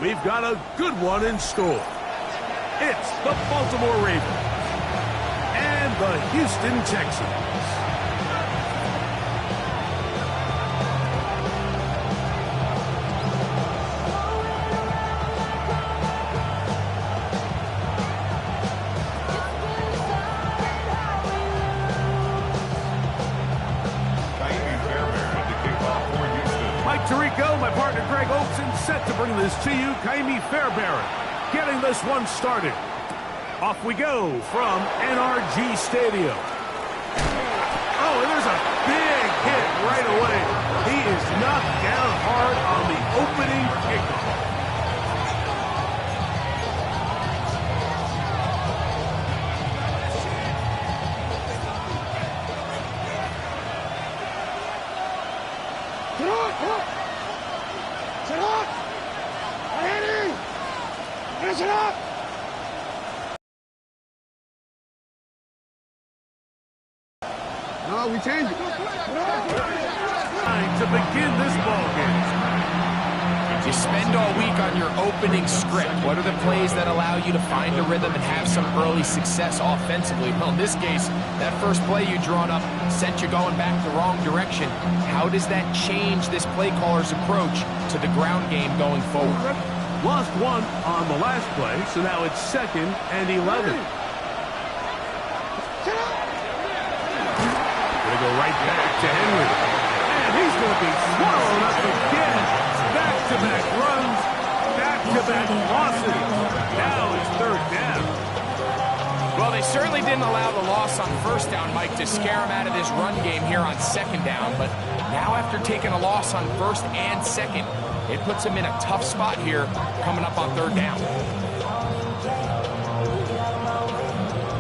we've got a good one in store. It's the Baltimore Ravens and the Houston Texans. Tirico, my partner Greg Olson, set to bring this to you. Kaimi Fairbairn getting this one started. Off we go from NRG Stadium. Oh, and there's a big hit right away. He is knocked down hard on the opening kickoff. No, we change it. Time to begin this ball game. You spend all week on your opening script. What are the plays that allow you to find a rhythm and have some early success offensively? Well, in this case, that first play you drawn up sent you going back the wrong direction. How does that change this play caller's approach to the ground game going forward? Lost one on the last play, so now it's 2nd and 11. Go right back to Henry. And he's going to be swallowed up again. Back-to-back runs, back-to-back losses. Now it's 3rd down. Well, they certainly didn't allow the loss on 1st down, Mike, to scare him out of this run game here on 2nd down. But now after taking a loss on 1st and 2nd, it puts him in a tough spot here coming up on 3rd down.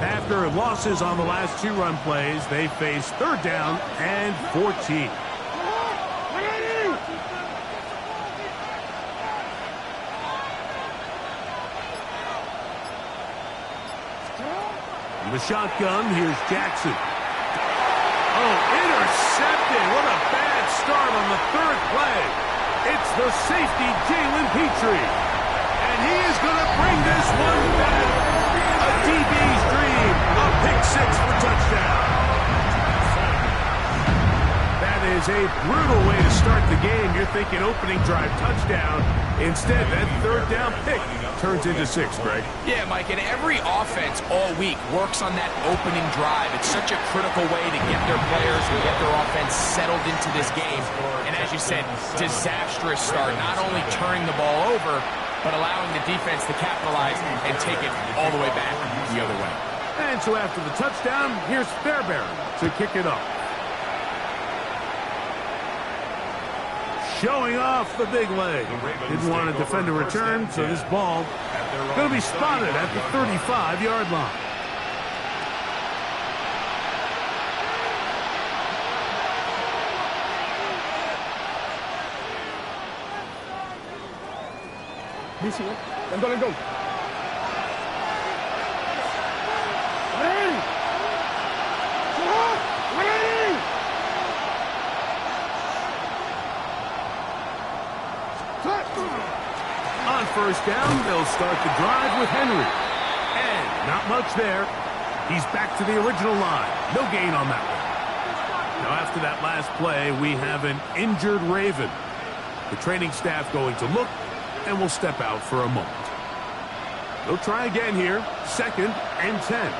After losses on the last 2 run plays, they face 3rd down and 14. In the shotgun, here's Jackson. Oh, intercepted. What a bad start on the 3rd play. It's the safety, Jalen Petrie. And he is going to bring this one back. A DB's dream. A pick 6 for touchdown. That is a brutal way to start the game. You're thinking opening drive touchdown. Instead, that 3rd down pick turns into 6, Greg. Yeah, Mike, and every offense all week works on that opening drive. It's such a critical way to get their players and get their offense settled into this game. And as you said, disastrous start. Not only turning the ball over, but allowing the defense to capitalize and take it all the way back the other way. And so after the touchdown, here's Fairbairn to kick it off. Showing off the big leg. Didn't want to defend a return, so this ball going to be spotted at the 35-yard line. Let's go. On 1st down, they'll start the drive with Henry. And not much there. He's back to the original line. No gain on that one. Now, after that last play, we have an injured Raven. The training staff going to look, and will step out for a moment. They'll try again here. 2nd and 10.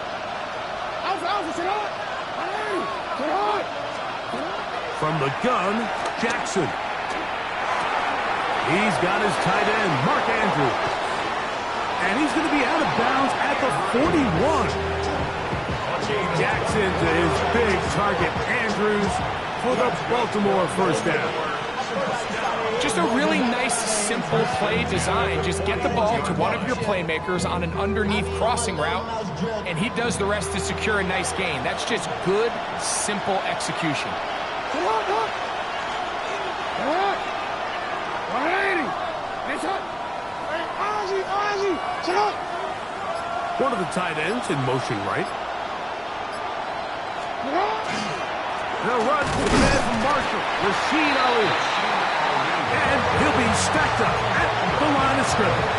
From the gun, Jackson. He's got his tight end, Mark Andrews. And he's going to be out of bounds at the 41. Jackson to his big target, Andrews, for the Baltimore 1st down. Just a really nice, simple play design. Just get the ball to one of your playmakers on an underneath crossing route, and he does the rest to secure a nice gain. That's just good, simple execution. One of the tight ends in motion right. They'll run to the man from Marshall, Rashid Ali. And he'll be stacked up at the line of scrimmage.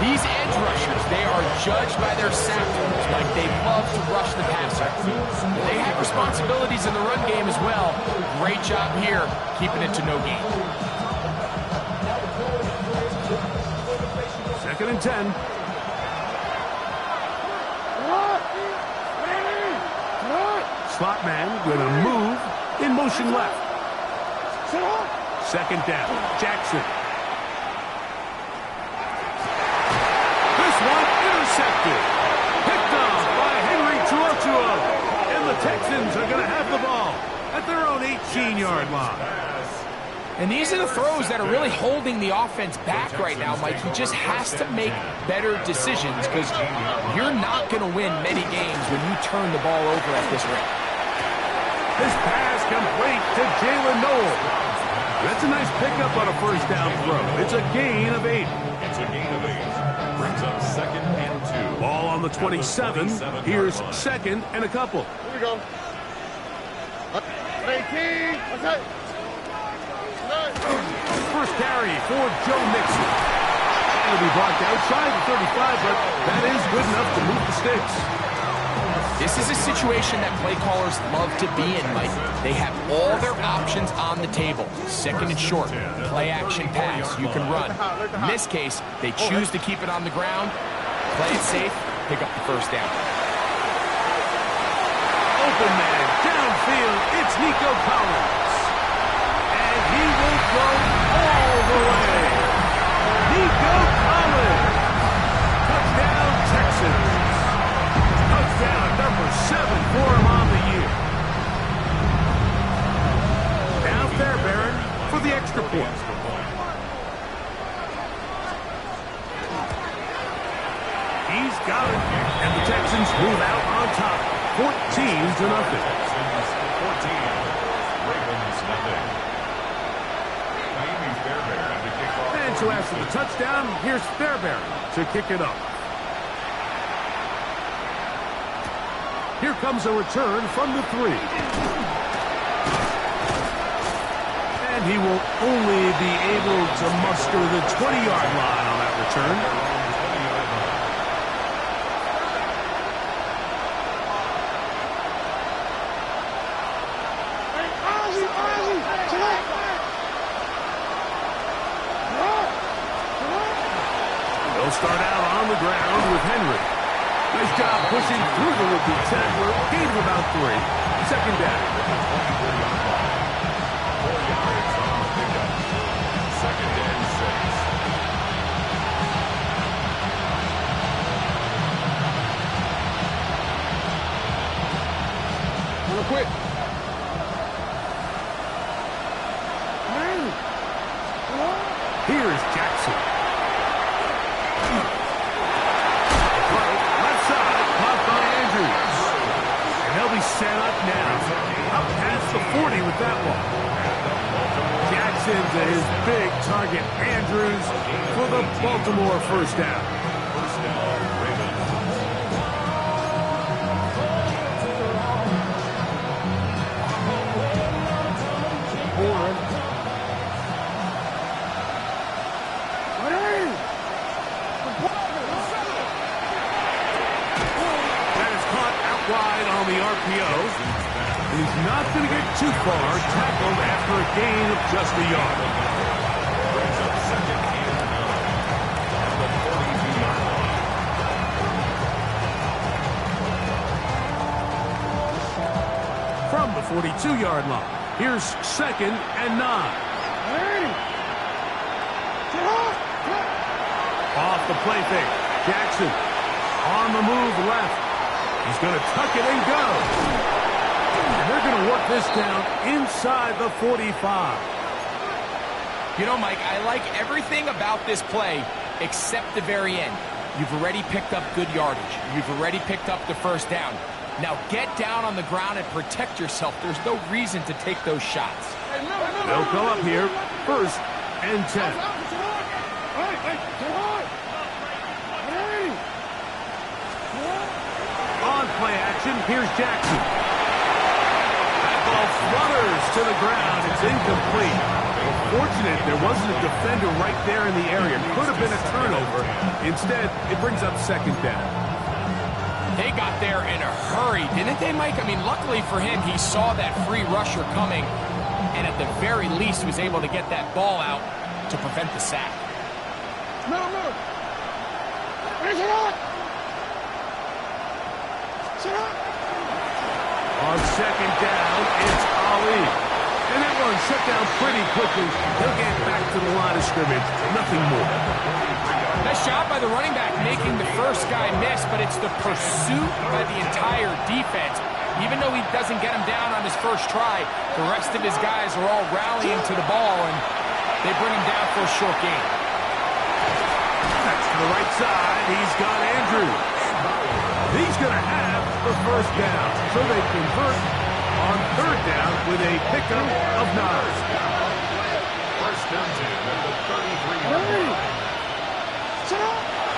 These edge rushers, they are judged by their sack totals. Like, they love to rush the passer. They have responsibilities in the run game as well. Great job here, keeping it to no gain. 2nd and 10. Slot man with a move in motion left. 2nd down. Jackson. This one intercepted. Picked off by Henry Tuotuo. And the Texans are going to have the ball at their own 18-yard line. And these are the throws that are really holding the offense back right now, Mike. He just has to make better decisions because you're not going to win many games when you turn the ball over at this rate. This pass complete to Jalen Noel. That's a nice pickup on a first down throw. It's a gain of 8. It's a gain of 8. Brings up 2nd and 2. Ball on the 27. Here's 2nd and a couple. Here we go. 18. Okay. First carry for Joe Mixon. It'll be blocked outside the 35, but that is good enough to move the sticks. This is a situation that play callers love to be in, Mike. They have all their options on the table. 2nd and short, play action pass, you can run. In this case, they choose to keep it on the ground, play it safe, pick up the first down. Open man, downfield, it's Nico Collins. And he will go all the way. Nico Collins. Touchdown, Texans. Touchdown number 7 for him on the year. Now Fairbairn for the extra point. He's got it. And the Texans move out on top. 14-0. And so after the touchdown, here's Fairbairn to kick it up. Here comes a return from the 3. And he will only be able to muster the 20-yard line on that return. They'll start out on the ground with Henry. Nice job pushing through the rookie tackler. Gain of about 3. 2nd down. 2nd and 6. Real quick. Here's Jackson. Left side, caught by Andrews. And they'll be set up now. Up past the 40 with that one. Jackson to his big target, Andrews, for the Baltimore first down. First down, Ravens. Wide on the RPO. He's not going to get too far. Tackled after a gain of just a yard. Brings up 2nd and 9 at the 42-yard line. From the 42-yard line, here's 2nd and 9. Off the play fake. Jackson on the move left. He's going to tuck it and go. And they're going to work this down inside the 45. You know, Mike, I like everything about this play except the very end. You've already picked up good yardage. You've already picked up the first down. Now get down on the ground and protect yourself. There's no reason to take those shots. They'll go up here. 1st and 10. On play action, here's Jackson. That ball flutters to the ground. It's incomplete. Fortunate there wasn't a defender right there in the area. Could have been a turnover. Instead, it brings up second down. They got there in a hurry, didn't they, Mike? I mean, luckily for him, he saw that free rusher coming, and at the very least was able to get that ball out to prevent the sack. No. On second down, it's Ali. And that one shut down pretty quickly. He'll get back to the line of scrimmage. Nothing more. Nice job by the running back making the first guy miss, but it's the pursuit by the entire defense. Even though he doesn't get him down on his first try, the rest of his guys are all rallying to the ball, and they bring him down for a short gain. That's to the right side. He's got Andrews. He's going to have the first down, so they convert on third down with a pickup of 9. First down 10 at the 33-yard line.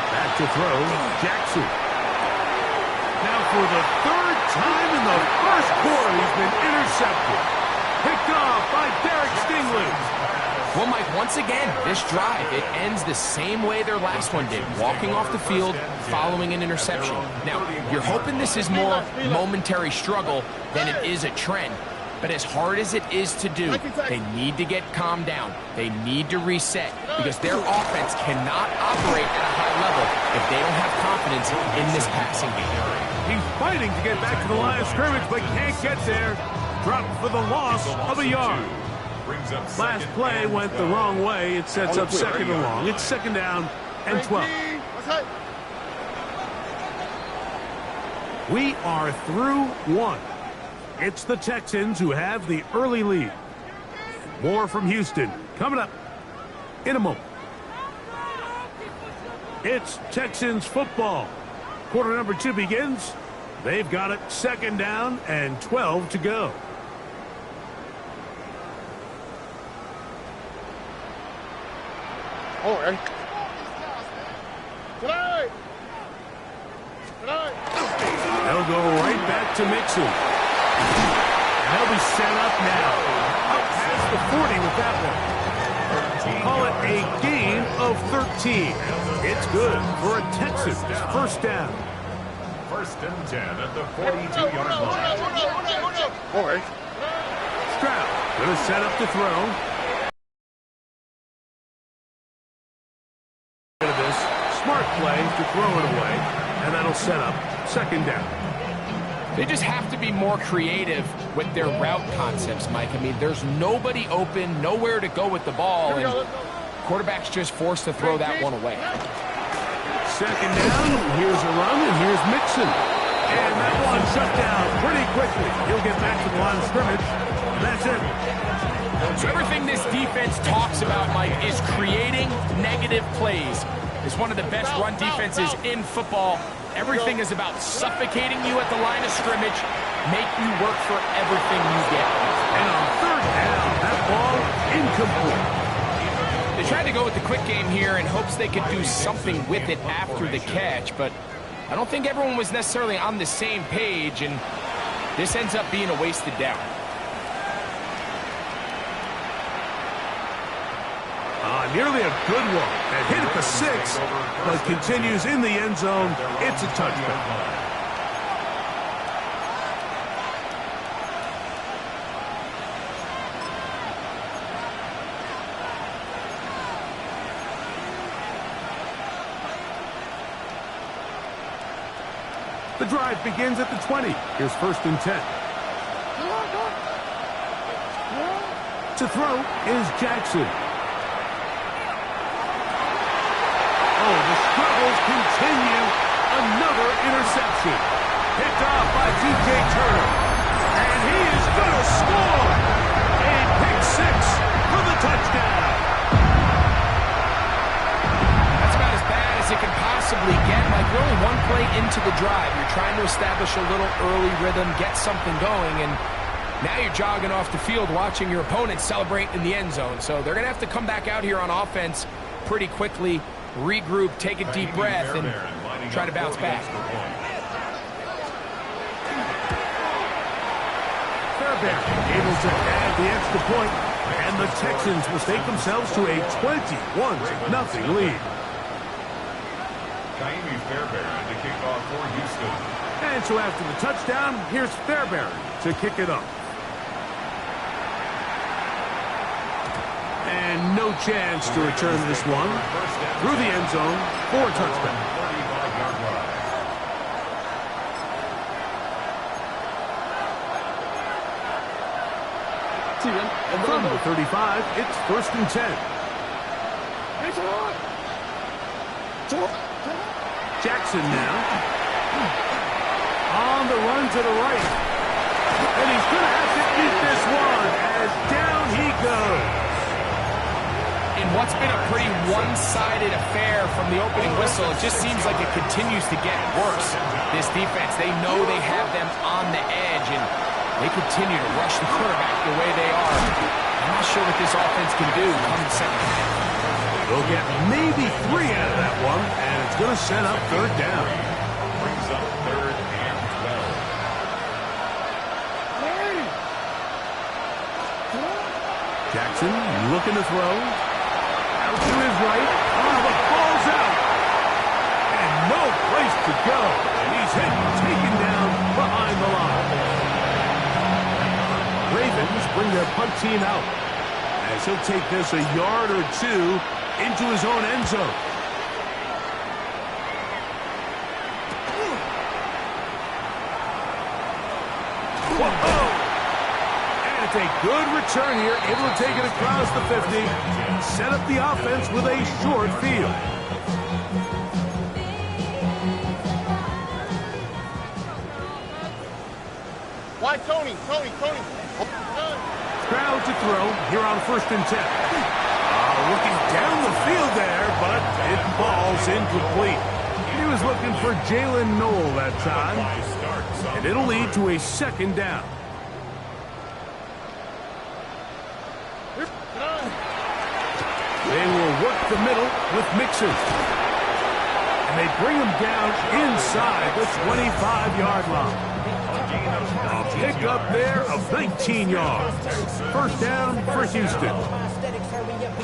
Back to throw, Jackson. Now for the third time in the first quarter, he's been intercepted. Picked off by Derek Stingley. Well, Mike, once again, this drive, it ends the same way their last one did, walking off the field following an interception. Now, you're hoping this is more momentary struggle than it is a trend, but as hard as it is to do, they need to get calmed down. They need to reset because their offense cannot operate at a high level if they don't have confidence in this passing game. He's fighting to get back to the line of scrimmage, but can't get there. Dropped for the loss of a yard. Last play went the wrong way. It sets up second and long. It's second down and 12. We are through one. It's the Texans who have the early lead. More from Houston coming up in a moment. It's Texans football. Quarter number 2 begins. They've got it second down and 12 to go. All right. They'll go right back to Mixon. And they'll be set up now. Up past the 40 with that one. Call it a gain of 13. It's good for a Texans first down. First and 10 at the 42-yard line. All right. Stroud going to set up to throw. Smart play to throw it away, and that'll set up second down. They just have to be more creative with their route concepts, Mike. I mean, there's nobody open, nowhere to go with the ball, and quarterback's just forced to throw that one away. Second down, here's a run, and here's Mixon. And that one shut down pretty quickly. He'll get back to the line of scrimmage, and that's it. So everything this defense talks about, Mike, is creating negative plays. It's one of the best run defenses in football. Everything is about suffocating you at the line of scrimmage, make you work for everything you get. And on third down, that ball incomplete. They tried to go with the quick game here in hopes they could do something with it after the catch, but I don't think everyone was necessarily on the same page, and this ends up being a wasted down. Nearly a good one. That hit at the 6, but continues in the end zone. It's a touchdown. The drive begins at the 20. Here's first and 10. To throw is Jackson. Oh, the struggles continue. Another interception. Picked off by T.J. Turner. And he is going to score. A pick 6 for the touchdown. That's about as bad as it can possibly get. Like, we're only one play into the drive. You're trying to establish a little early rhythm, get something going, and now you're jogging off the field watching your opponent celebrate in the end zone. So they're going to have to come back out here on offense pretty quickly, regroup, take a deep breath, and try to bounce back. Fairbairn able to add the extra point. And the Texans will take themselves to a 21-0 lead. Fairbairn to kick off for Houston. And so after the touchdown, here's Fairbairn to kick it up. And no chance to return this one through the end zone for a touchdown. 35-yard line. From the 35, it's 1st and 10. Jackson now. On the run to the right. And he's going to have to eat this one as down he goes. In what's been a pretty one-sided affair from the opening whistle, it just seems like it continues to get worse. This defense, they know they have them on the edge, and they continue to rush the quarterback the way they are. I'm not sure what this offense can do come the second half. They'll get maybe 3 out of that one, and it's going to set up 3rd down. Brings up 3rd and 12. Jackson looking to throw. Out to his right. Oh, the ball's out. And no place to go. And he's hit and taken down behind the line. Ravens bring their punt team out as he'll take this a yard or 2 into his own end zone. Whoa! And it's a good return here, able to take it across the 50 and set up the offense with a short field. Why, Tony? Crowd to throw here on 1st and 10. Looking down the field there, but it falls incomplete. He was looking for Jalen Noel that time, and it'll lead to a 2nd down. They will work the middle with Mixon. And they bring him down inside the 25-yard line. A pick up there of 19 yards. 1st down for Houston.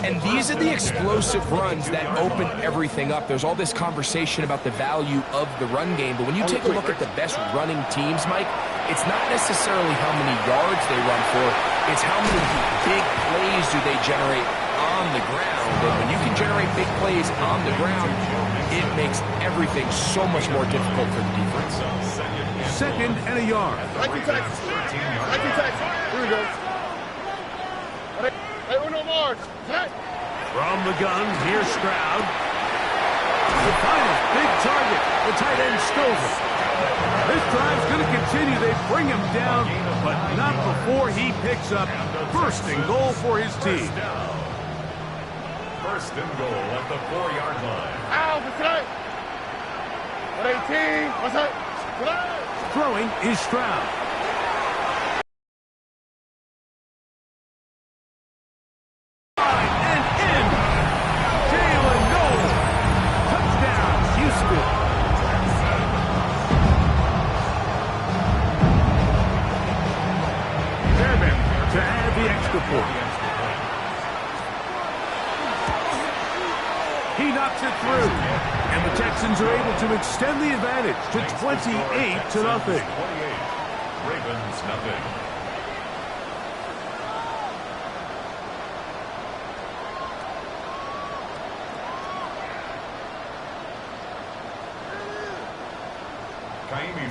And these are the explosive runs that open everything up. There's all this conversation about the value of the run game, but when you take a look at the best running teams, Mike, it's not necessarily how many yards they run for, it's how many big plays do they generate on the ground. And when you can generate big plays on the ground, it makes everything so much more difficult for the defense. 2nd and a yard. I can text. Here we go. Hey, uno more. From the gun, here's Stroud. The final big target, the tight end Stover. This drive's going to continue. They bring him down, but not before he picks up 1st and goal for his team. 1st and goal at the 4-yard line. Ow, what's that? 18. What's that? Throwing is Stroud. And in. Jalen Noel. Touchdown, Houston. Fairbairn to add the extra point. He knocks it through. And the Texans are able to extend the advantage to 28-0. 28. Ravens nothing.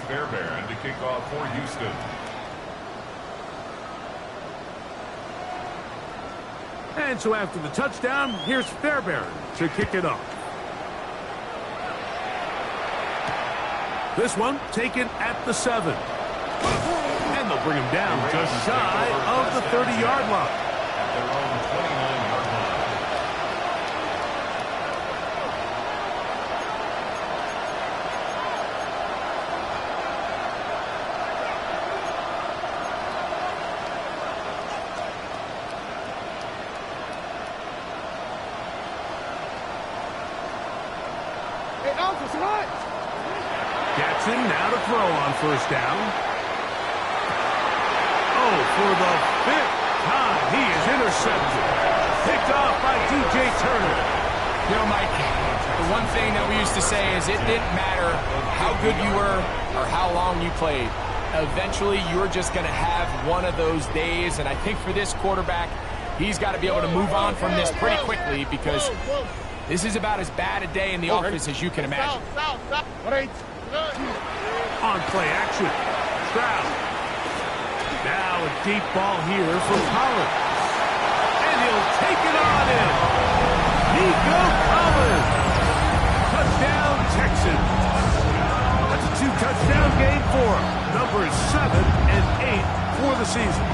Fairbairn to kick off for Houston. And so after the touchdown, here's Fairbairn to kick it off. This one taken at the 7. And they'll bring him down just shy of the 30-yard line. At their own 29-yard line. Hey, Alpha, right. Jackson now to throw on 1st down. Oh, for the 5th time. He is intercepted. Picked off by DJ Turner. You know, Mike, the one thing that we used to say is it didn't matter how good you were or how long you played. Eventually, you're just going to have one of those days, and I think for this quarterback, he's got to be able to move on from this pretty quickly because this is about as bad a day in the office as you can imagine. On play action. Stroud. Now a deep ball here from Collins. And he'll take it on in. Nico Collins. Touchdown, Texans. That's a 2-touchdown game for him. Numbers 7 and 8 for the season.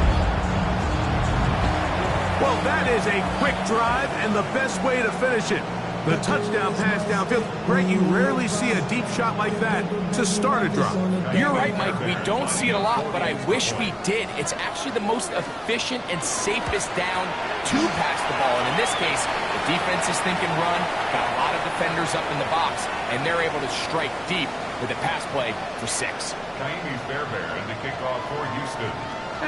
Well, that is a quick drive and the best way to finish it. The touchdown pass downfield. Greg, you rarely see a deep shot like that to start a drive. You're right, Mike. We don't see it a lot, but I wish we did. It's actually the most efficient and safest down to pass the ball. And in this case, the defense is thinking run, got a lot of defenders up in the box, and they're able to strike deep with a pass play for 6. Kaimi Fairbairn to kick off for Houston.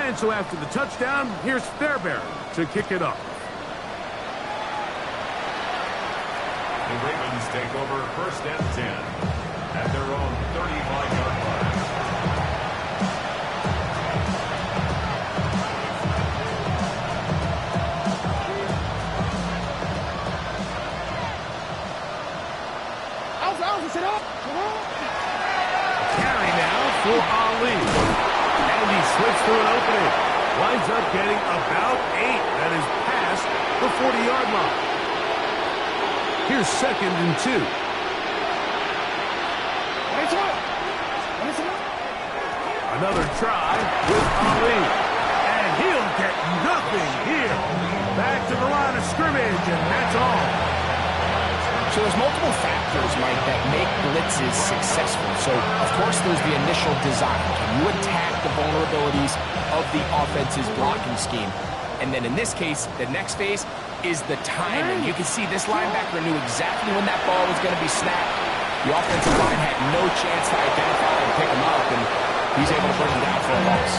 And so after the touchdown, here's Fairbairn to kick it off. The Ravens take over 1st and 10 at their own 35-yard line. Carry now for Ali. And he slips through an opening. Winds up getting about 8. That is past the 40-yard line. Here's 2nd and 2. Another try with Ali. And he'll get nothing here. Back to the line of scrimmage, and that's all. So there's multiple factors, Mike, that make blitzes successful. So, of course, there's the initial design. Can you attack the vulnerabilities of the offense's blocking scheme? And then in this case, the next phase is the timing. You can see this linebacker knew exactly when that ball was going to be snapped. The offensive line had no chance to identify and pick him up, and he's able to bring him down for a loss.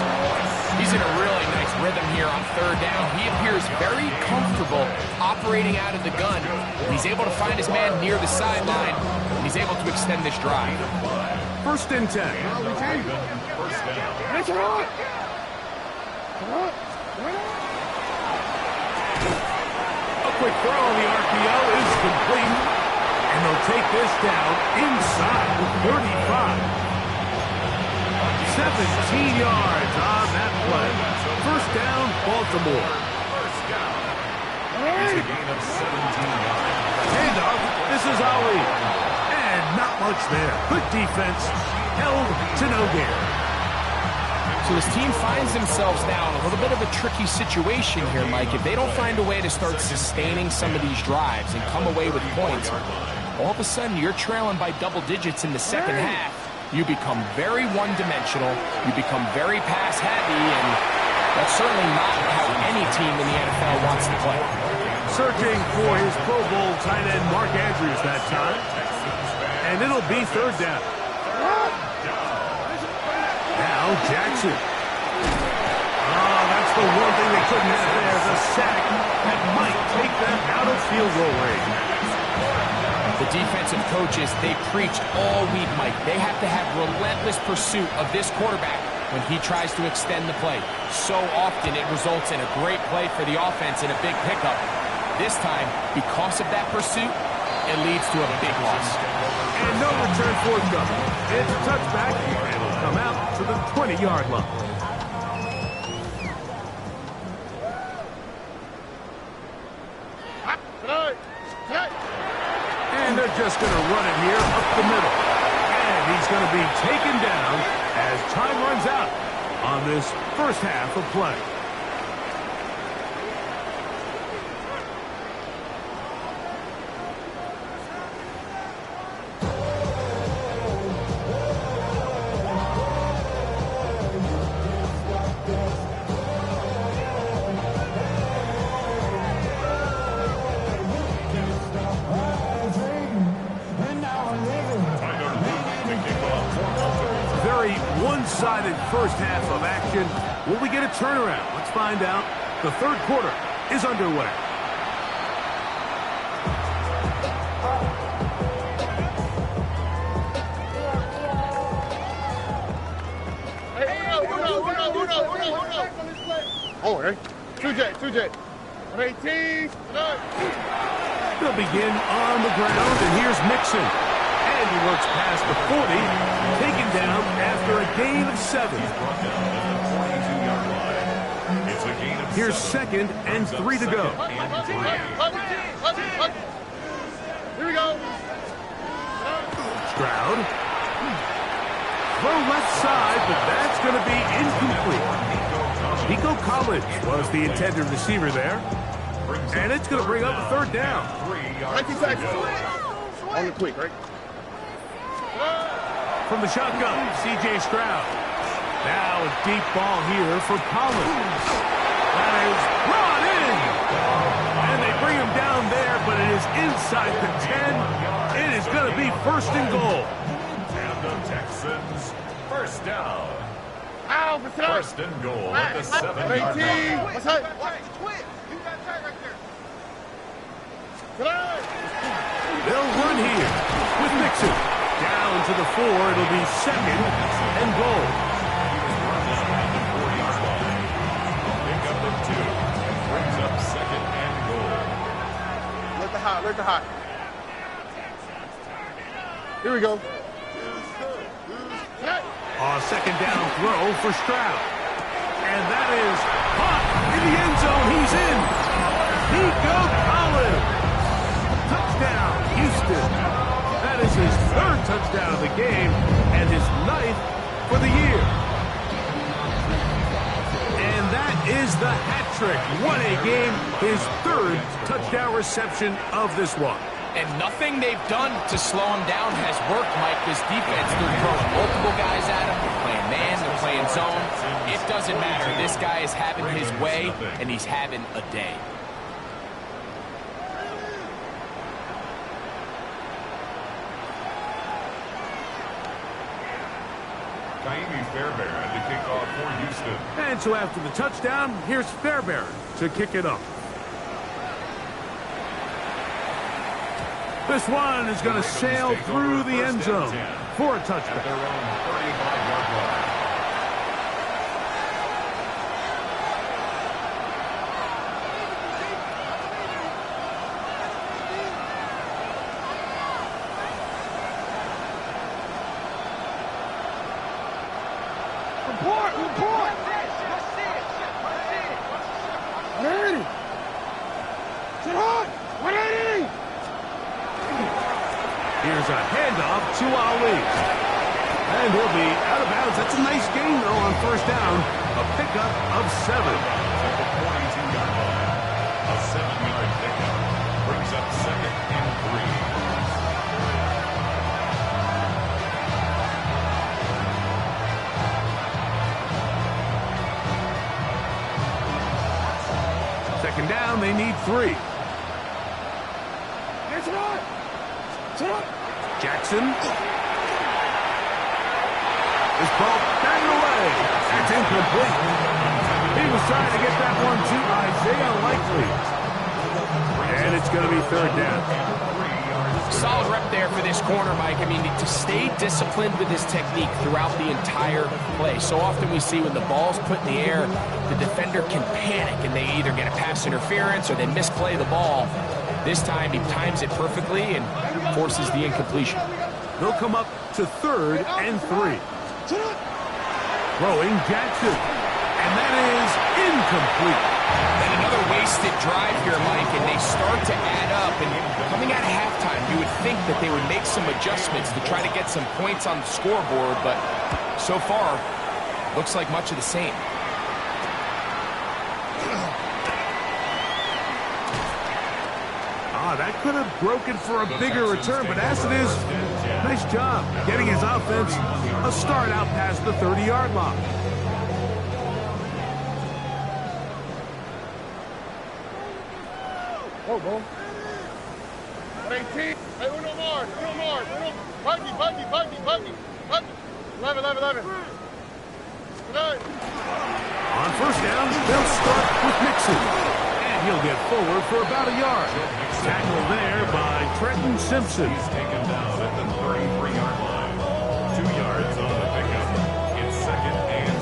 He's in a really nice rhythm here on 3rd down. He appears very comfortable operating out of the gun. He's able to find his man near the sideline, and he's able to extend this drive. 1st and 10. First down. A quick throw on the RPO is complete. And they'll take this down inside the 35. 17 yards on that play. 1st down, Baltimore. First down. It's a gain of 17 yards. Handoff. This is Ali. And not much there. Good defense. Held to no gain. So this team finds themselves now in a little bit of a tricky situation here, Mike. If they don't find a way to start sustaining some of these drives and come away with points, all of a sudden you're trailing by double digits in the second half. You become very one-dimensional. You become very pass-heavy, and that's certainly not how any team in the NFL wants to play. Searching for his Pro Bowl tight end Mark Andrews that time. And it'll be 3rd down. Now Jackson. Oh, that's the one thing they couldn't have there. The sack that might take them out of field goal range. The defensive coaches, they preached all week, Mike. They have to have relentless pursuit of this quarterback when he tries to extend the play. So often it results in a great play for the offense and a big pickup. This time, because of that pursuit, it leads to a big loss. And no return forthcoming. It's a touchback, and it'll come out to the 20-yard line. And they're just going to run it here up the middle. And he's going to be taken down as time runs out on this 1st half of play. One-sided 1st half of action. Will we get a turnaround? Let's find out The third quarter is underway. Oh, hey. 2J. 118. They'll begin on the ground, and here's Mixon. And he works past the 40, taken down after a gain of 7. Here's second and 3 to go. Here we go. Stroud. Throw left side, but that's going to be incomplete. Nico Collins was the intended receiver there. And it's going to bring up a third down. 19 seconds. On the quick, right? From the shotgun, C.J. Stroud. Now a deep ball here for Collins. That is brought in. And they bring him down there, but it is inside the 10. It is going to be first and goal. And the Texans, first down. Ow, First and goal at the 7-yard 18. line. What's that? They'll run here with Mixon. Down to the 4. It'll be second and goal. Pick up the 2. Brings up second and goal. Let the hot. Here we go. Second down throw for Stroud. And that is caught in the end zone. He's in. Nico Collins. Touchdown, Houston. That is his third touchdown of the game and his 9th for the year. And that is the hat trick. What a game. His third touchdown reception of this one. And nothing they've done to slow him down has worked, Mike. This defense, they're throwing multiple guys at him. They're playing man, they're playing zone. It doesn't matter. This guy is having his way, and he's having a day. Fairbairn to kick off for Houston. And so after the touchdown, here's Fairbairn to kick it up. This one is going to sail through the end zone for a touchdown. At their own 35-yard line. Report! 180! Sit hard! 180! Here's a handoff to Ali. And he'll be out of bounds. That's a nice gain, though, on first down. A pickup of 7. At the 42-yard line. A 7-yard pickup. Brings up second and 3. Second down, they need 3. Jackson. This ball batted away. That's incomplete. He was trying to get that one to Isaiah Likely. And it's going to be third down. Solid rep there for this corner, Mike. I mean, to stay disciplined with his technique throughout the entire play. So often we see when the ball's put in the air, the defender can panic and they either get a pass interference or they misplay the ball. This time he times it perfectly and forces the incompletion. They'll come up to third and 3. Throwing Jackson. And that is incomplete. And another wasted drive here, Mike, and they start to add up. And coming out of halftime, you would think that they would make some adjustments to try to get some points on the scoreboard, but so far, looks like much of the same. That could have broken for a bigger return, but as it is, nice job getting his offense a start out past the 30-yard line. Oh, ball. 18. Hey, uno more. Buggy. 11. On first down, they'll start with Mixon. And he'll get forward for about a yard. Tackle there by Trenton Simpson. He's taken down at the 33-yard line. 2 yards on the pickup. It's 2nd and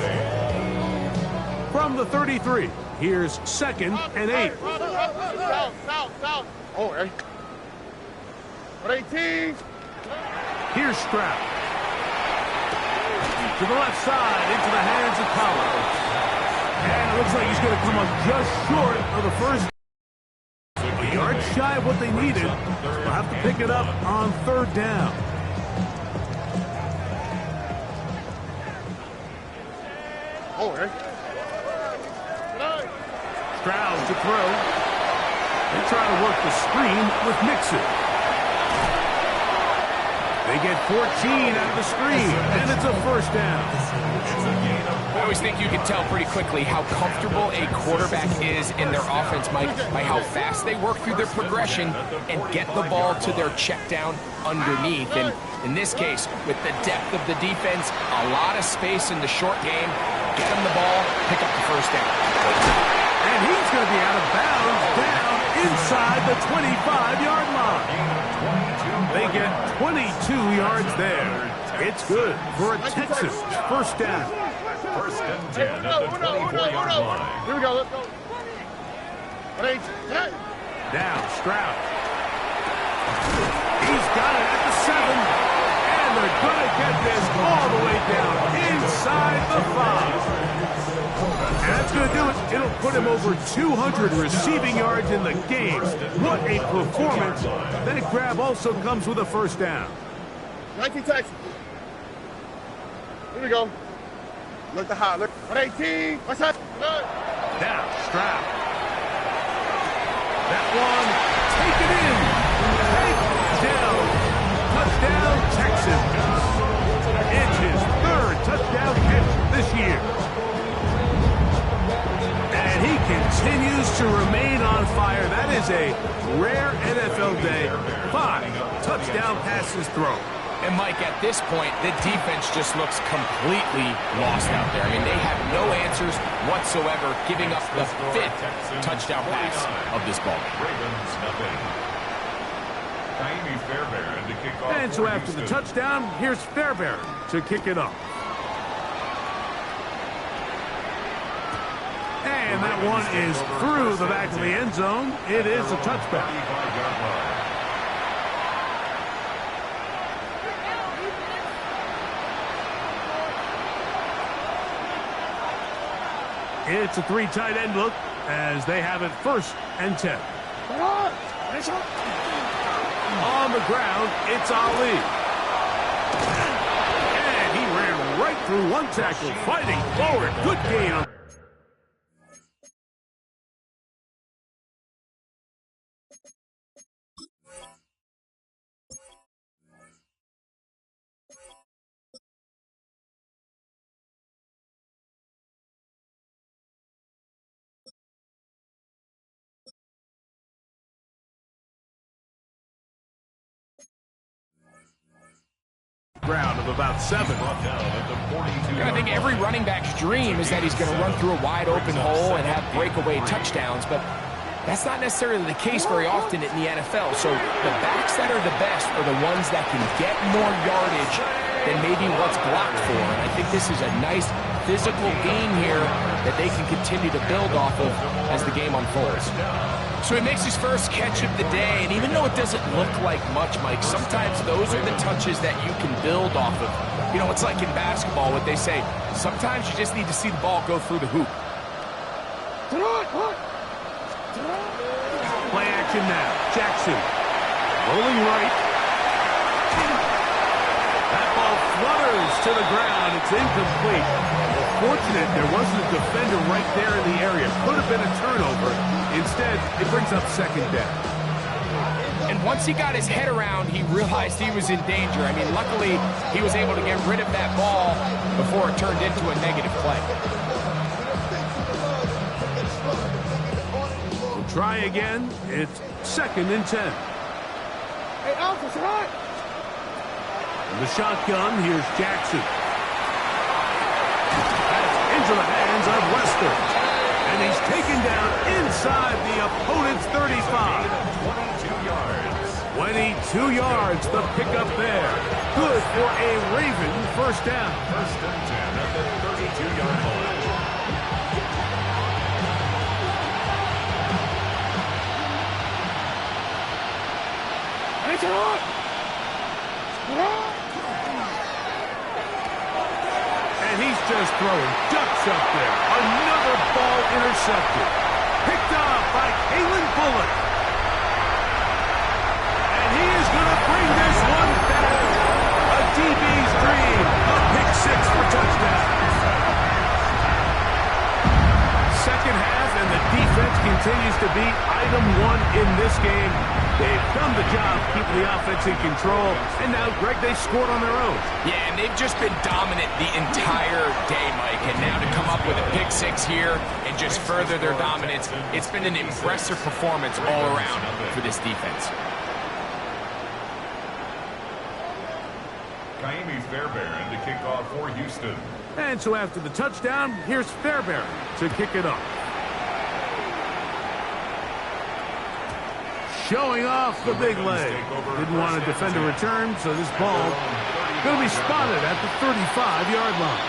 8. From the 33, here's 2nd and 8. South. Oh, hey. 18. Here's Stroud. To the left side, into the hands of Pollard. And it looks like he's going to come up just short of the first. A yard shy of what they needed. They'll have to pick it up on 3rd down. Oh, hey. Stroud to throw. They try to work the screen with Mixon. They get 14 out of the screen, and it's a 1st down. I always think you can tell pretty quickly how comfortable a quarterback is in their offense, Mike, by how fast they work through their progression and get the ball to their check down underneath. And in this case, with the depth of the defense, a lot of space in the short game, get them the ball, pick up the 1st down. And he's going to be out of bounds down inside the 25-yard line. They get 22 yards there. It's good for a Texans 1st down. 1st and 10 at the 24-yard line. Here we go, let's go. 18. Now Stroud. He's got it at the 7. And they're going to get this all the way down inside the 5. And that's going to do it. It'll put him over 200 receiving yards in the game. What a performance. That grab also comes with a 1st down. 19 Texans. Here we go. Look the high. Look. 18. What's that? Now Stroud. That one. Take it in. Take down. Touchdown, Texans. It's his 3rd touchdown catch this year. And he continues to remain on fire. That is a rare NFL day. 5 touchdown passes thrown. And Mike, at this point, the defense just looks completely lost out there. I mean, they have no answers whatsoever, giving up the 5th touchdown pass of this ball. Ravens nothing. Fairbairn to kick off. And so after the touchdown, here's Fairbairn to kick it off. And that one is through the back of the end zone. It is a touchback. It's a 3 tight end look as they have it 1st and 10. On the ground, it's Ali. And he ran right through one tackle, fighting forward. Good gain. Ground of about 7. I think every running back's dream is that he's going to run through a wide open hole and have breakaway touchdowns, but that's not necessarily the case very often in the NFL. So the backs that are the best are the ones that can get more yardage than maybe what's blocked for. And I think this is a nice physical gain here that they can continue to build off of as the game unfolds. So he makes his first catch of the day, and even though it doesn't look like much, Mike, sometimes those are the touches that you can build off of. You know, it's like in basketball, what they say, sometimes you just need to see the ball go through the hoop. Play action now. Jackson rolling right. That ball flutters to the ground. It's incomplete. Fortunate there wasn't a defender right there in the area. Could have been a turnover. Instead, it brings up 2nd down. And once he got his head around, he realized he was in danger. I mean, luckily, he was able to get rid of that ball before it turned into a negative play. We'll try again. It's 2nd and 10. Hey, Alpha, right. In the shotgun, here's Jackson. That's into the hands of Lester. And he's taken down inside the opponent's 35. 22 yards. 22 yards, the pickup there. Good for a Raven first down. First and 10 at the 32-yard line. And he's just throwing ducks up there. Another ball intercepted. Picked up by Kalen Bullock. And he is going to bring this one back. A DB's dream. A pick six for touchdown. Second half, and the defense continues to be item one in this game. They've done the job keeping the offense in control, and now, Greg, they scored on their own. Yeah, and they've just been dominant the entire day, Mike. And now to come up with a pick six here and just further their dominance, it's been an impressive performance all around for this defense. Kaimi Fairbairn to kick off for Houston. And so after the touchdown, here's Fairbairn to kick it off. Showing off the big leg. Didn't want to defend a return, so this ball going to be spotted at the 35-yard line.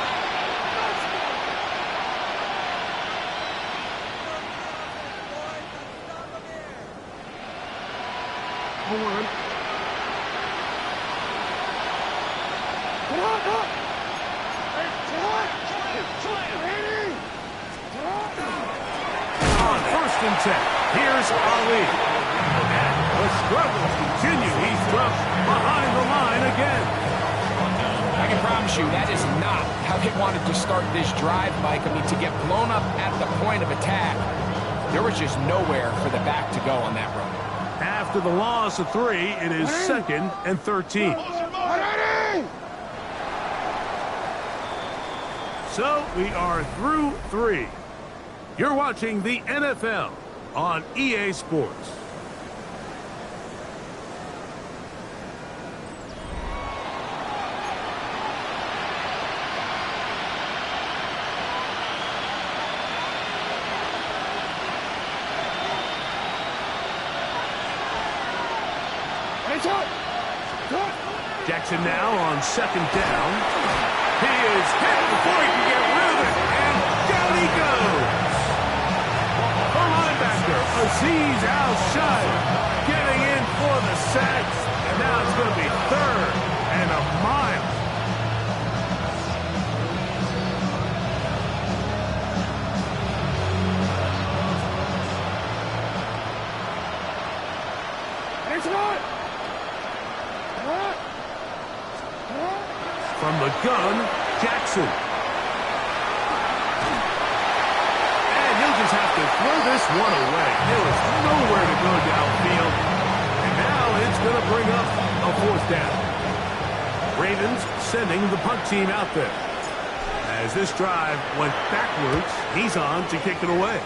Hold on. On first and 10, here's Ali. And the struggles continue. He's dropped behind the line again. I can promise you that is not how they wanted to start this drive, Mike. I mean, to get blown up at the point of attack, there was just nowhere for the back to go on that run. After the loss of 3, it is 2nd and 13. So we are through 3. You're watching the NFL on EA Sports. Jackson now on 2nd down. He is hit before he can get rid of it, and down he goes. The linebacker, Azeez Al-Shire, getting in for the sack, and now it's going to be 3rd and a mile. From the gun, Jackson. And he'll just have to throw this one away. There was nowhere to go downfield. And now it's going to bring up a 4th down. Ravens sending the punt team out there. As this drive went backwards, he's on to kick it away.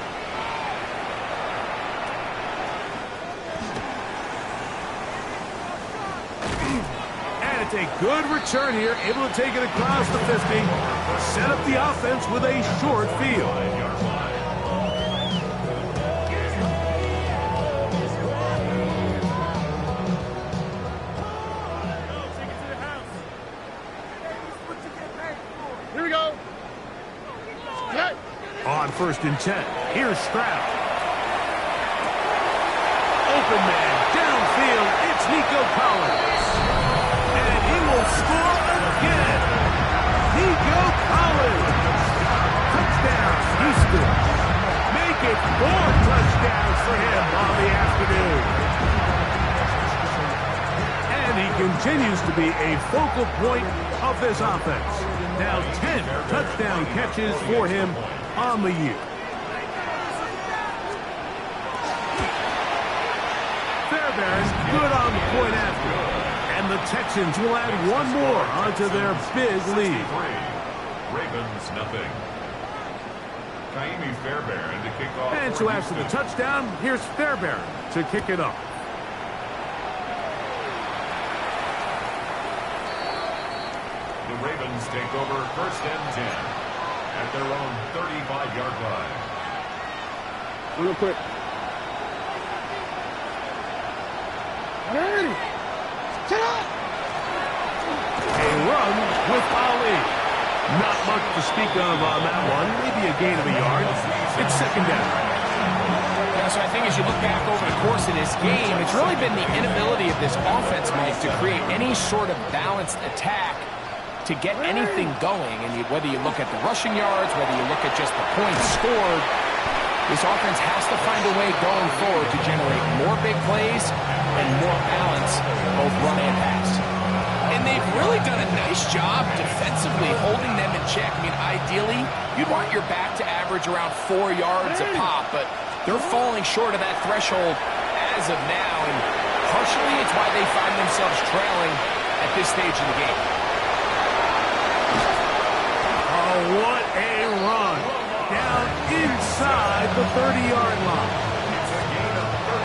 A good return here, able to take it across the 50, set up the offense with a short field. Here we go. Okay. On 1st and 10, here's Stroud. Open man, downfield, it's Nico Collins. Score again. Nico Collins. Touchdown, Houston. Make it 4 touchdowns for him on the afternoon. And he continues to be a focal point of this offense. Now 10 touchdown catches for him on the year. Fairbairn good on the point after. And the Texans will add one more onto their big lead. Ravens nothing. Kaimi Fairbairn to kick off. And so after the touchdown, here's Fairbairn to kick it off. The Ravens take over 1st and 10 at their own 35-yard line. Real quick. Ready. Get up. A run with Ali. Not much to speak of on that one. Maybe a gain of a yard. It's second down. Yeah, so I think as you look back over the course of this game, it's really been the inability of this offense, Mike, to create any sort of balanced attack to get anything going. And whether you look at the rushing yards, whether you look at just the points scored, this offense has to find a way going forward to generate more big plays and more balance, both run and pass. And they've really done a nice job defensively holding them in check. I mean, ideally, you'd want your back to average around 4 yards a pop, but they're falling short of that threshold as of now, and partially it's why they find themselves trailing at this stage of the game. Oh, what a run. Down inside the 30-yard line.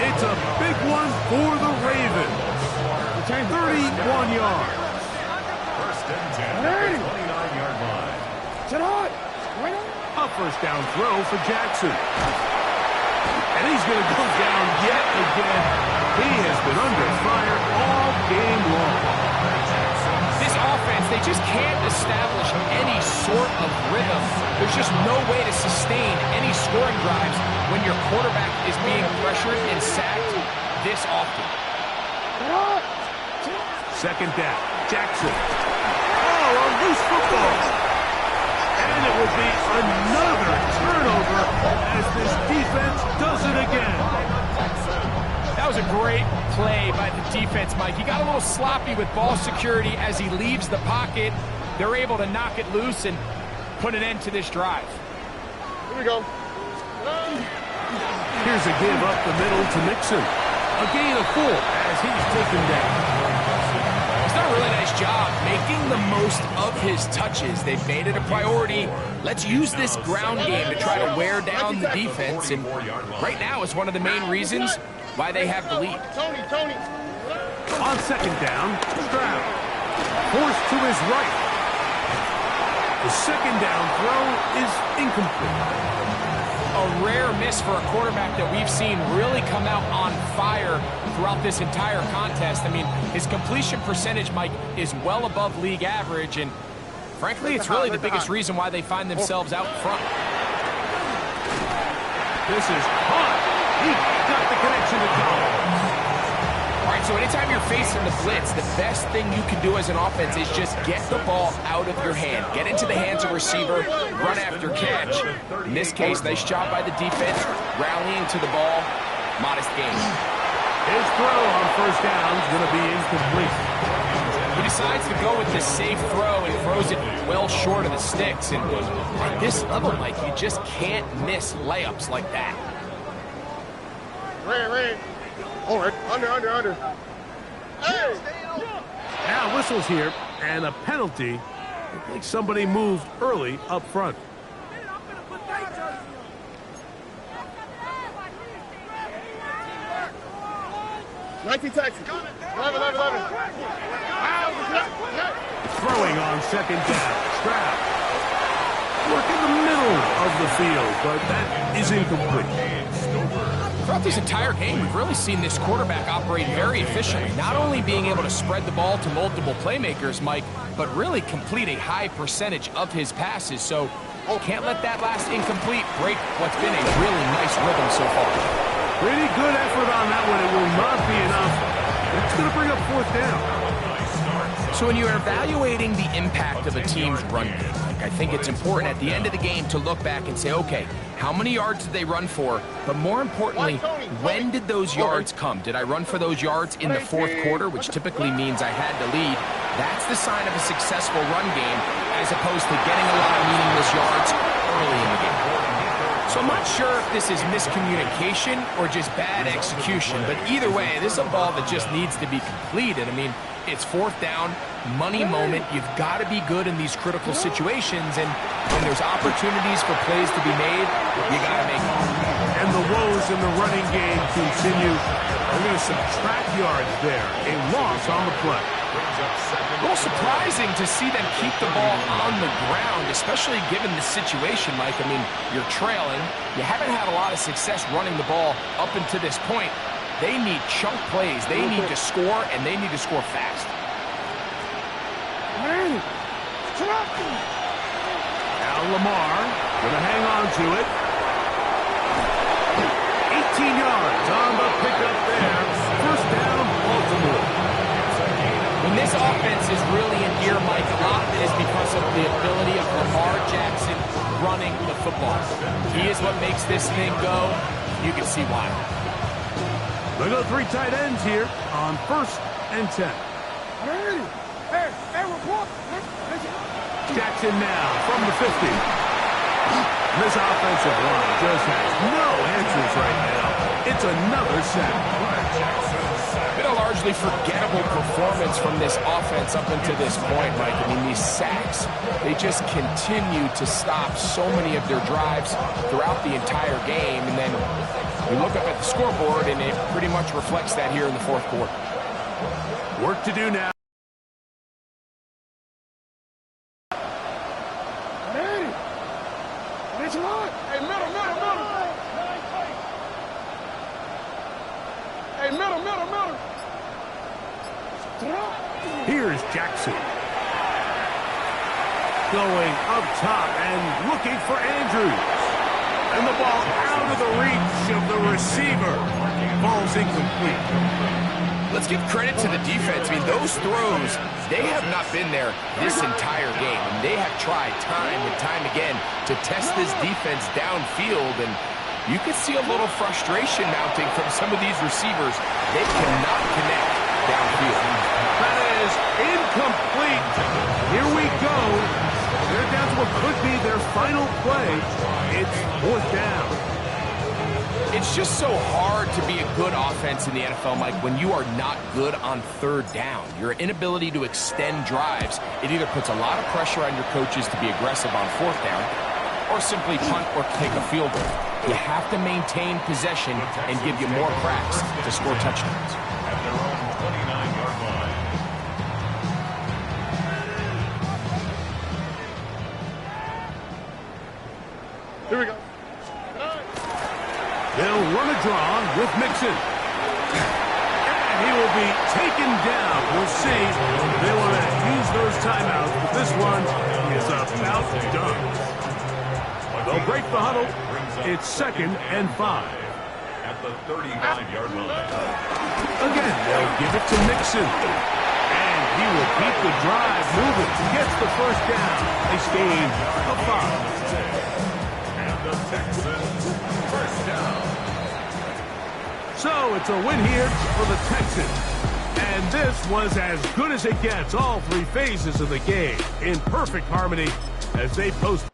It's a big one for the Ravens. 31 yards. First and 10 at the 29-yard line. A first down throw for Jackson. And he's going to go down yet again. He has been under fire all game long. This offense, they just can't establish any sort of rhythm. There's just no way to sustain any scoring drives when your quarterback is being pressured and sacked this often. Second down, Jackson. Oh, a loose football. And it will be another turnover as this defense does it again. That was a great play by the defense, Mike. He got a little sloppy with ball security as he leaves the pocket. They're able to knock it loose and put an end to this drive. Here we go. Here's a give up the middle to Mixon. A gain of 4 as he's taken down. He's done a really nice job making the most of his touches. They've made it a priority. Let's use this ground game to try to wear down the defense. And right now is one of the main reasons why they have the lead. Tony. On second down, Stroud. Forced to his right. The second down throw is incomplete. A rare miss for a quarterback that we've seen really come out on fire throughout this entire contest. I mean, his completion percentage, Mike, is well above league average, and frankly, it's really the biggest reason why they find themselves out front. This is hot. He got the connection to Collins. All right, so anytime you're facing the blitz, the best thing you can do as an offense is just get the ball out of your hand. Get into the hands of receiver, run after catch. In this case, nice job by the defense, rallying to the ball. Modest gain. His throw on first down is going to be incomplete. He decides to go with the safe throw and throws it well short of the sticks. And at this level, Mike, you just can't miss layups like that. Ray. All right. Under. Hey! Now whistles here, and a penalty. I think somebody moved early up front. Nike Texans. 11. Throwing on second down. Stroud. Work in the middle of the field, but that is incomplete. Throughout this entire game, we've really seen this quarterback operate very efficiently, not only being able to spread the ball to multiple playmakers, Mike, but really complete a high percentage of his passes. So can't let that last incomplete break what's been a really nice rhythm so far. Pretty good effort on that one. It will not be enough. It's going to bring up fourth down. So when you're evaluating the impact of a team's run game, I think it's important at the end of the game to look back and say, okay, how many yards did they run for? But more importantly, when did those yards come? Did I run for those yards in the fourth quarter, which typically means I had to lead? That's the sign of a successful run game, as opposed to getting a lot of meaningless yards early in the game. So I'm not sure if this is miscommunication or just bad execution, but either way, this is a ball that just needs to be completed. I mean, it's fourth down, money moment. You've got to be good in these critical situations, and when there's opportunities for plays to be made, you got to make them. And the woes in the running game continue. We're going to subtract yards there. A loss on the play. A little surprising to see them keep the ball on the ground, especially given the situation, Mike. I mean, you're trailing. You haven't had a lot of success running the ball up until this point. They need chunk plays. They need to score, and they need to score fast. Now Lamar going to hang on to it. 18 yards on the pickup there. First down, Baltimore. When this offense is really in gear, Mike, a lot of it is because of the ability of Lamar Jackson running the football. He is what makes this thing go. You can see why. They go 3 tight ends here on 1st and 10. Jackson now from the 50. This offensive line just has no answers right now. It's another sack. Been a largely forgettable performance from this offense up until this point, Mike. I mean, these sacks, they just continue to stop so many of their drives throughout the entire game. And then we look up at the scoreboard, and it pretty much reflects that here in the 4th quarter. Work to do now. Here's Jackson. Going up top and looking for Andrews. And the ball out of the reach of the receiver. Ball's incomplete. Let's give credit to the defense. I mean, those throws, they have not been there this entire game. And they have tried time and time again to test this defense downfield. And you can see a little frustration mounting from some of these receivers. They cannot connect downfield. That is incomplete. Here we go. They're down to what could be their final play. It's 4th down. It's just so hard to be a good offense in the NFL, Mike, when you are not good on 3rd down. Your inability to extend drives, it either puts a lot of pressure on your coaches to be aggressive on 4th down or simply punt or take a field goal. You have to maintain possession and give you more cracks to score touchdowns. At their own 29-yard line. Here we go. They'll run a draw with Mixon. And he will be taken down. We'll see. They want to use those timeouts, but this one is about done. They'll break the huddle. It's 2nd and 5. At the 35-yard line. Again, they'll give it to Mixon. And he will keep the drive moving. Gets the first down. Nice gain of 5. And the Texans, first down. So it's a win here for the Texans. And this was as good as it gets. All 3 phases of the game in perfect harmony as they post.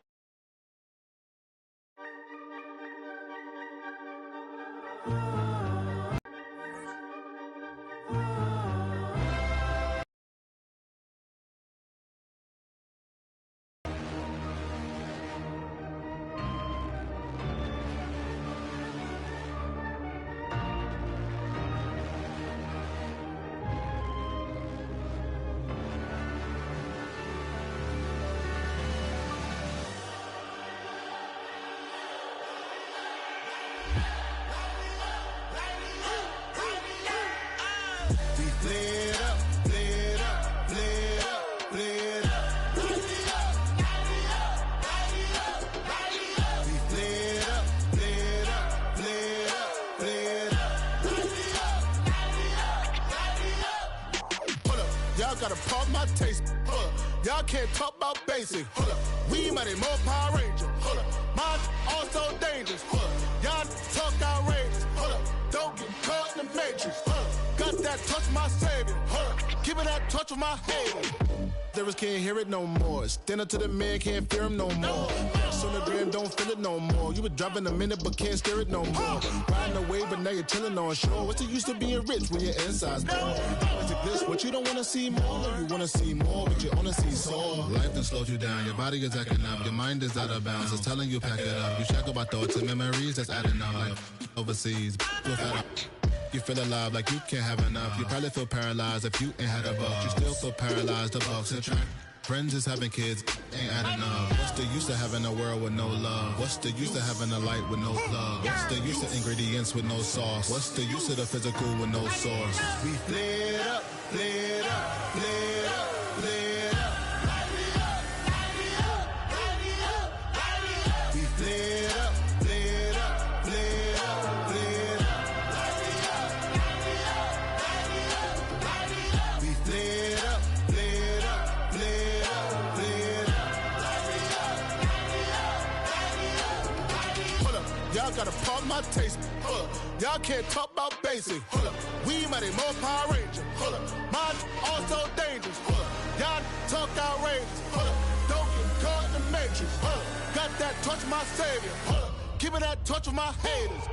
Gotta pump my taste. Y'all can't talk about basic. We money more Power Ranger. Mine also dangerous. Y'all talk outrageous. Don't get caught in the matrix. Got that touch my savior. Give me that touch of my haters. Devils can't hear it no more. Stand up to the man, can't fear him no more. Sonogram don't feel it no more. You been driving a minute but can't steer it no more. Riding away but now you're chilling on shore. What's the use of being rich when your inside's poor? What you don't wanna see more, no, you wanna see more, but you wanna see sore. Life done slowed you down, your body is acting up, your mind is out of bounds, it's telling you pack it up. You shackled by thoughts and memories that's adding up like overseas. You feel alive like you can't have enough. You probably feel paralyzed if you ain't had a buck. You still feel paralyzed, the bucks and track. Friends is having kids, ain't adding up. What's the use of having a world with no love? What's the use of having a light with no plug? What's the use of ingredients with no sauce? What's the use of the physical with no source? We flared up, flared up, flared up, flared up. Light me up, light me up, light me up, light me up. We flared up, flared up, flared up, flared up. Light me up, light me up, light me up, light me up. We flared up, flared up, flared up, flared up. Light me up, light me up, light me up, light me up. Hold up, y'all gotta pump my taste. Hold up, y'all can't talk about basic. Hold up, we mighty more Power Ranger. Hold up, mine also dangerous. Hold up, y'all talk outrageous. Hold up, don't get caught in the matrix. Hold up, got that touch of my savior. Hold up, give me that touch of my haters.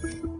You